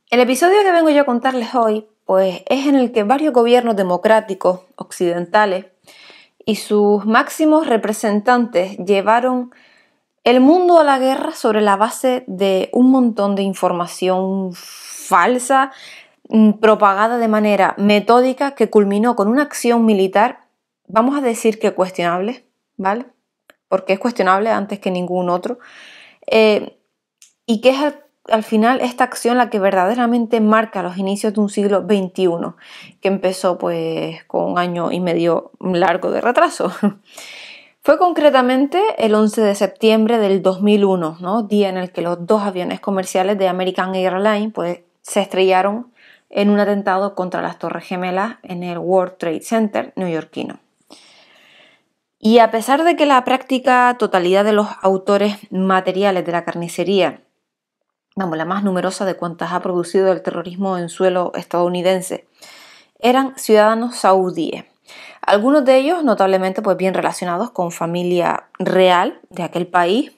El episodio que vengo yo a contarles hoy, pues es en el que varios gobiernos democráticos occidentales y sus máximos representantes llevaron el mundo a la guerra sobre la base de un montón de información falsa, propagada de manera metódica, que culminó con una acción militar, vamos a decir que cuestionable, ¿vale? Porque es cuestionable antes que ningún otro, y que es al final esta acción la que verdaderamente marca los inicios de un siglo XXI, que empezó pues con un año y medio largo de retraso. Fue concretamente el 11 de septiembre del 2001, ¿no? Día en el que los dos aviones comerciales de American Airlines pues, se estrellaron en un atentado contra las Torres Gemelas en el World Trade Center neoyorquino. Y a pesar de que la práctica totalidad de los autores materiales de la carnicería, la más numerosa de cuantas ha producido el terrorismo en suelo estadounidense, eran ciudadanos saudíes. Algunos de ellos notablemente pues, bien relacionados con familia real de aquel país.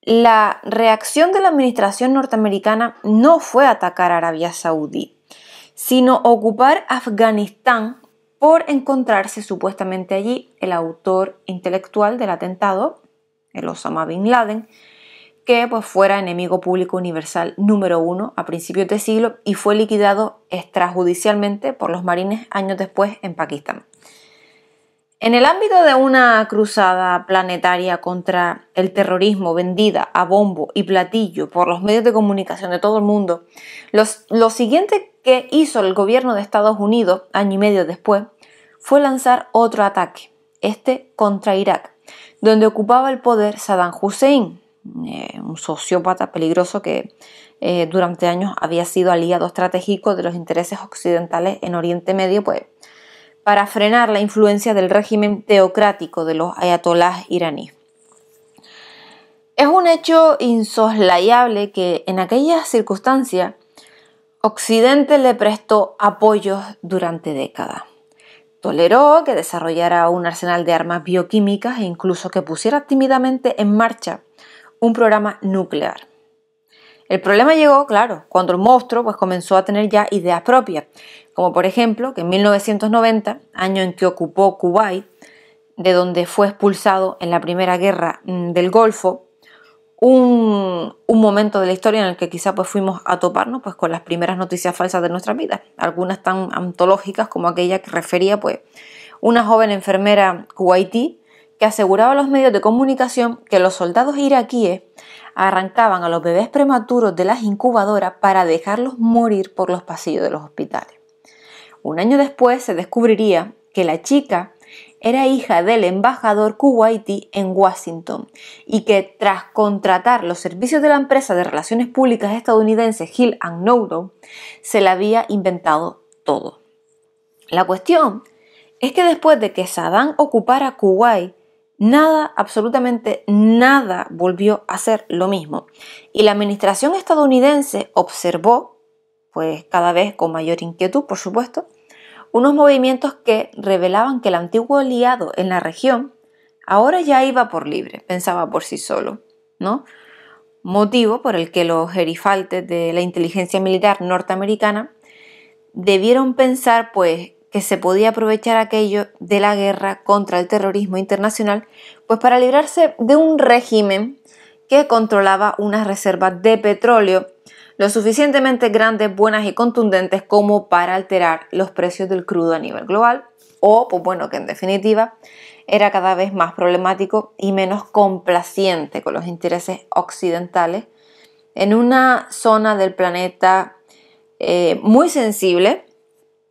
La reacción de la administración norteamericana no fue atacar a Arabia Saudí, sino ocupar Afganistán por encontrarse supuestamente allí el autor intelectual del atentado, el Osama Bin Laden, que pues, fuera enemigo público universal número 1 a principios de siglo y fue liquidado extrajudicialmente por los marines años después en Pakistán. En el ámbito de una cruzada planetaria contra el terrorismo vendida a bombo y platillo por los medios de comunicación de todo el mundo, lo siguiente que hizo el gobierno de Estados Unidos, año y medio después, fue lanzar otro ataque, este contra Irak, donde ocupaba el poder Saddam Hussein, un sociópata peligroso que durante años había sido aliado estratégico de los intereses occidentales en Oriente Medio, pues para frenar la influencia del régimen teocrático de los ayatolás iraníes. Es un hecho insoslayable que en aquellas circunstancias Occidente le prestó apoyos durante décadas. Toleró que desarrollara un arsenal de armas bioquímicas e incluso que pusiera tímidamente en marcha un programa nuclear. El problema llegó, claro, cuando el monstruo pues, comenzó a tener ya ideas propias, como por ejemplo que en 1990, año en que ocupó Kuwait, de donde fue expulsado en la Primera Guerra del Golfo, un momento de la historia en el que quizá pues, fuimos a toparnos pues, con las primeras noticias falsas de nuestra vida, algunas tan antológicas como aquella que refería pues, una joven enfermera kuwaití que aseguraba a los medios de comunicación que los soldados iraquíes arrancaban a los bebés prematuros de las incubadoras para dejarlos morir por los pasillos de los hospitales. Un año después se descubriría que la chica era hija del embajador kuwaití en Washington y que tras contratar los servicios de la empresa de relaciones públicas estadounidense Hill & Knowlton se la había inventado todo. La cuestión es que después de que Saddam ocupara Kuwait, nada, absolutamente nada volvió a ser lo mismo. Y la administración estadounidense observó, pues cada vez con mayor inquietud, por supuesto, unos movimientos que revelaban que el antiguo aliado en la región ahora ya iba por libre, pensaba por sí solo, ¿no? Motivo por el que los gerifaltes de la inteligencia militar norteamericana debieron pensar, pues, que se podía aprovechar aquello de la guerra contra el terrorismo internacional, pues para librarse de un régimen que controlaba unas reservas de petróleo lo suficientemente grandes, buenas y contundentes como para alterar los precios del crudo a nivel global, o, pues bueno, que en definitiva era cada vez más problemático y menos complaciente con los intereses occidentales en una zona del planeta muy sensible,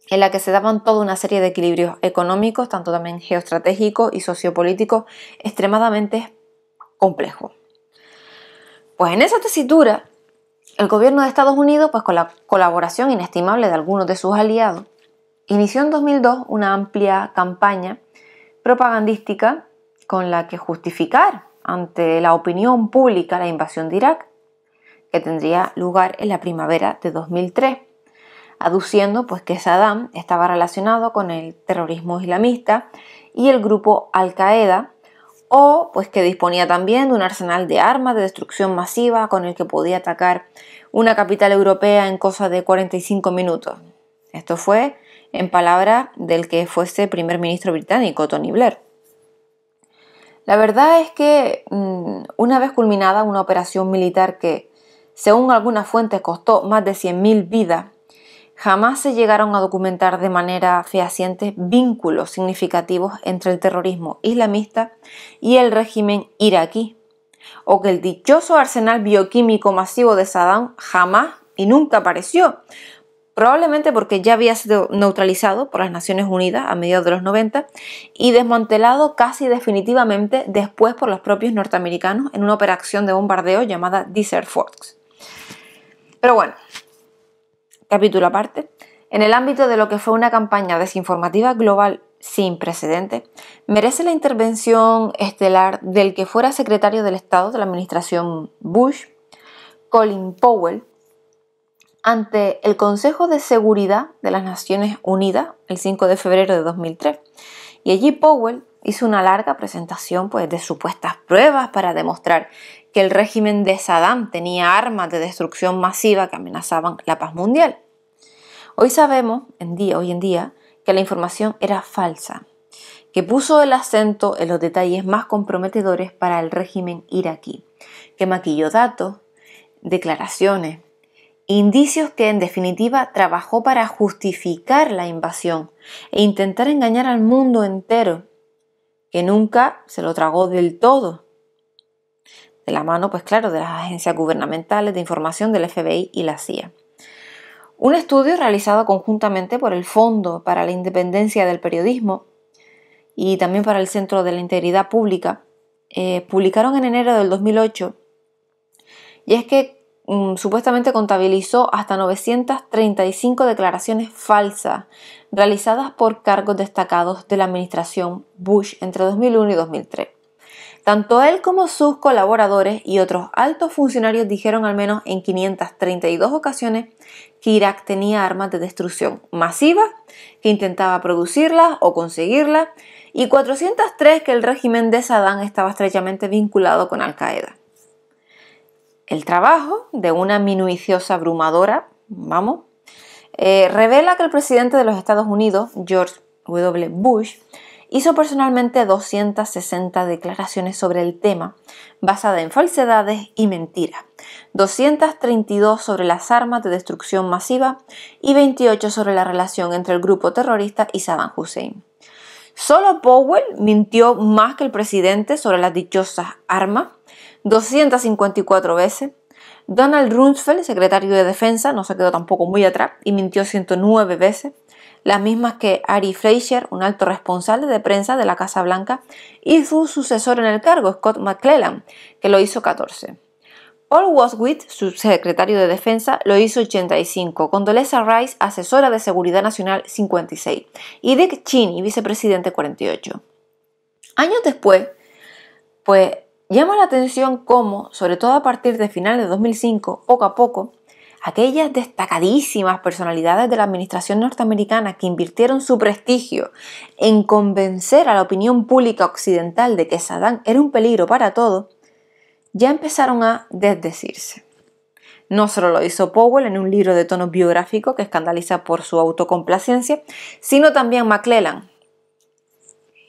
en la que se daban toda una serie de equilibrios económicos, tanto también geoestratégicos y sociopolíticos, extremadamente complejos. Pues en esa tesitura, el gobierno de Estados Unidos, pues con la colaboración inestimable de algunos de sus aliados, inició en 2002 una amplia campaña propagandística con la que justificar ante la opinión pública la invasión de Irak, que tendría lugar en la primavera de 2003. Aduciendo pues, que Saddam estaba relacionado con el terrorismo islamista y el grupo Al-Qaeda, o pues que disponía también de un arsenal de armas de destrucción masiva con el que podía atacar una capital europea en cosa de 45 minutos. Esto fue en palabras del que fuese primer ministro británico, Tony Blair. La verdad es que una vez culminada una operación militar que, según algunas fuentes, costó más de 100.000 vidas, jamás se llegaron a documentar de manera fehaciente vínculos significativos entre el terrorismo islamista y el régimen iraquí, o que el dichoso arsenal bioquímico masivo de Saddam jamás y nunca apareció, probablemente porque ya había sido neutralizado por las Naciones Unidas a mediados de los 90 y desmantelado casi definitivamente después por los propios norteamericanos en una operación de bombardeo llamada Desert Fox. Pero bueno, capítulo aparte, en el ámbito de lo que fue una campaña desinformativa global sin precedentes, merece la intervención estelar del que fuera secretario del Estado de la administración Bush, Colin Powell, ante el Consejo de Seguridad de las Naciones Unidas el 5 de febrero de 2003. Y allí Powell hizo una larga presentación de supuestas pruebas para demostrar que el régimen de Saddam tenía armas de destrucción masiva que amenazaban la paz mundial. Hoy sabemos, hoy en día, que la información era falsa, que puso el acento en los detalles más comprometedores para el régimen iraquí, que maquilló datos, declaraciones, indicios que en definitiva trabajó para justificar la invasión e intentar engañar al mundo entero, que nunca se lo tragó del todo, de la mano, claro, de las agencias gubernamentales de información del FBI y la CIA. Un estudio realizado conjuntamente por el Fondo para la Independencia del Periodismo y también para el Centro de la Integridad Pública publicaron en enero del 2008, y es que supuestamente contabilizó hasta 935 declaraciones falsas realizadas por cargos destacados de la administración Bush entre 2001 y 2003. Tanto él como sus colaboradores y otros altos funcionarios dijeron al menos en 532 ocasiones que Irak tenía armas de destrucción masiva, que intentaba producirlas o conseguirlas, y 403 que el régimen de Saddam estaba estrechamente vinculado con Al-Qaeda. El trabajo de una minuciosa abrumadora, revela que el presidente de los Estados Unidos, George W. Bush, hizo personalmente 260 declaraciones sobre el tema, basadas en falsedades y mentiras, 232 sobre las armas de destrucción masiva y 28 sobre la relación entre el grupo terrorista y Saddam Hussein. Solo Powell mintió más que el presidente sobre las dichosas armas, 254 veces. Donald Rumsfeld, secretario de Defensa, no se quedó tampoco muy atrás y mintió 109 veces, las mismas que Ari Fleischer, un alto responsable de prensa de la Casa Blanca, y su sucesor en el cargo, Scott McClellan, que lo hizo 14. Paul Wolfowitz, su secretario de Defensa, lo hizo 85, Condoleezza Rice, asesora de Seguridad Nacional, 56, y Dick Cheney, vicepresidente, 48. Años después, llama la atención cómo, sobre todo a partir de finales de 2005, poco a poco, aquellas destacadísimas personalidades de la administración norteamericana que invirtieron su prestigio en convencer a la opinión pública occidental de que Saddam era un peligro para todos, ya empezaron a desdecirse. No solo lo hizo Powell en un libro de tono biográfico que escandaliza por su autocomplacencia, sino también McClellan,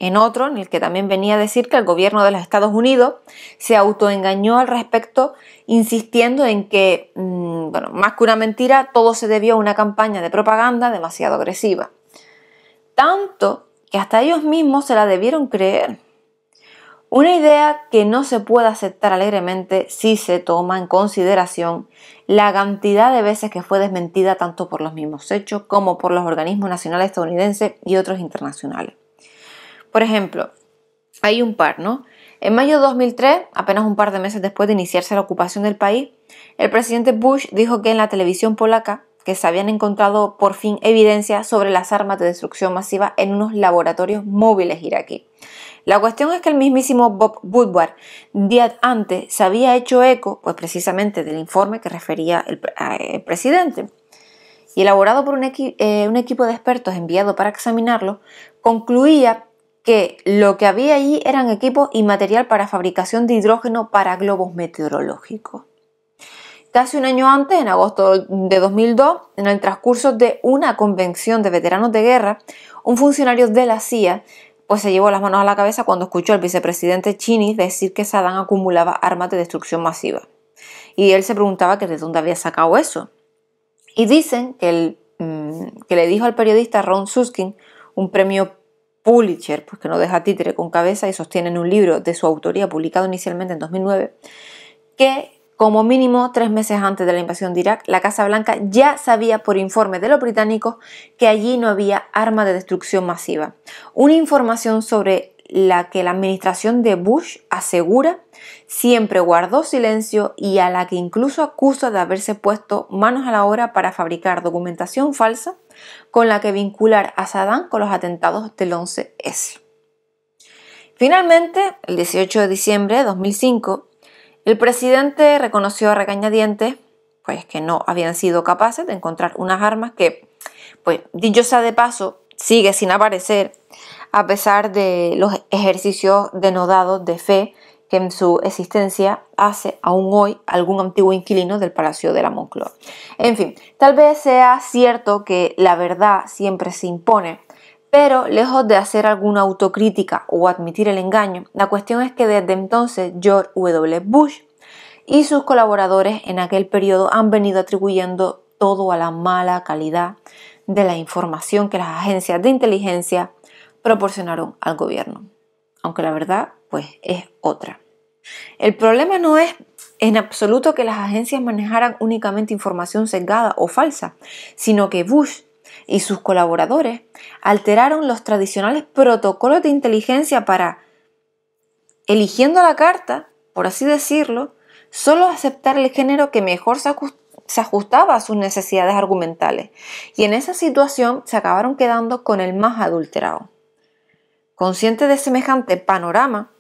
en otro en el que también venía a decir que el gobierno de los Estados Unidos se autoengañó al respecto, insistiendo en que, más que una mentira, todo se debió a una campaña de propaganda demasiado agresiva. Tanto que hasta ellos mismos se la debieron creer. Una idea que no se puede aceptar alegremente si se toma en consideración la cantidad de veces que fue desmentida tanto por los mismos hechos como por los organismos nacionales estadounidenses y otros internacionales. Por ejemplo, hay un par, ¿no? En mayo de 2003, apenas un par de meses después de iniciarse la ocupación del país, el presidente Bush dijo que en la televisión polaca que se habían encontrado por fin evidencias sobre las armas de destrucción masiva en unos laboratorios móviles iraquíes. La cuestión es que el mismísimo Bob Woodward, días antes, se había hecho eco, precisamente del informe que refería el presidente, y elaborado por un equipo de expertos enviado para examinarlo, concluía que lo que había allí eran equipos y material para fabricación de hidrógeno para globos meteorológicos. Casi un año antes, en agosto de 2002, en el transcurso de una convención de veteranos de guerra, un funcionario de la CIA pues se llevó las manos a la cabeza cuando escuchó al vicepresidente Cheney decir que Saddam acumulaba armas de destrucción masiva. Y él se preguntaba que de dónde había sacado eso. Y dicen que le dijo al periodista Ron Suskind, un premio Pulitzer, pues que no deja títere con cabeza y sostiene en un libro de su autoría publicado inicialmente en 2009, que como mínimo 3 meses antes de la invasión de Irak, la Casa Blanca ya sabía por informe de los británicos que allí no había armas de destrucción masiva. Una información sobre la que la administración de Bush asegura siempre guardó silencio y a la que incluso acusa de haberse puesto manos a la obra para fabricar documentación falsa con la que vincular a Saddam con los atentados del 11S. Finalmente, el 18 de diciembre de 2005, el presidente reconoció a regañadientes pues, que no habían sido capaces de encontrar unas armas que, pues, dicho sea de paso, sigue sin aparecer a pesar de los ejercicios denodados de fe que en su existencia hace aún hoy algún antiguo inquilino del Palacio de la Moncloa. En fin, tal vez sea cierto que la verdad siempre se impone, pero lejos de hacer alguna autocrítica o admitir el engaño, la cuestión es que desde entonces George W. Bush y sus colaboradores en aquel periodo han venido atribuyendo todo a la mala calidad de la información que las agencias de inteligencia proporcionaron al gobierno. Aunque la verdad, pues, es otra. El problema no es en absoluto que las agencias manejaran únicamente información sesgada o falsa, sino que Bush y sus colaboradores alteraron los tradicionales protocolos de inteligencia para, eligiendo a la carta, por así decirlo, solo aceptar el género que mejor se ajustaba a sus necesidades argumentales, y en esa situación se acabaron quedando con el más adulterado. Consciente de semejante panorama,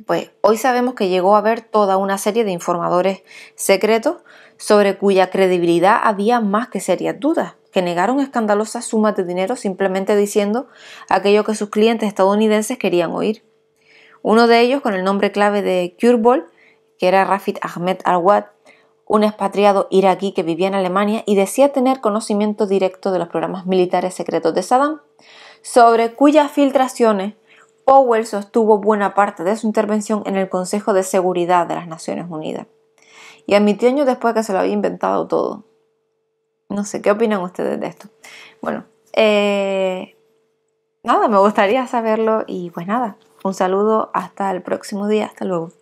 pues hoy sabemos que llegó a haber toda una serie de informadores secretos sobre cuya credibilidad había más que serias dudas, que negaron escandalosas sumas de dinero simplemente diciendo aquello que sus clientes estadounidenses querían oír. Uno de ellos, con el nombre clave de Kurbol, que era Rafid Ahmed Al-Wad, un expatriado iraquí que vivía en Alemania y decía tener conocimiento directo de los programas militares secretos de Saddam, sobre cuyas filtraciones Powell sostuvo buena parte de su intervención en el Consejo de Seguridad de las Naciones Unidas. Y admitió años después que se lo había inventado todo. No sé, ¿qué opinan ustedes de esto? Bueno, nada, me gustaría saberlo y pues nada, un saludo hasta el próximo día, hasta luego.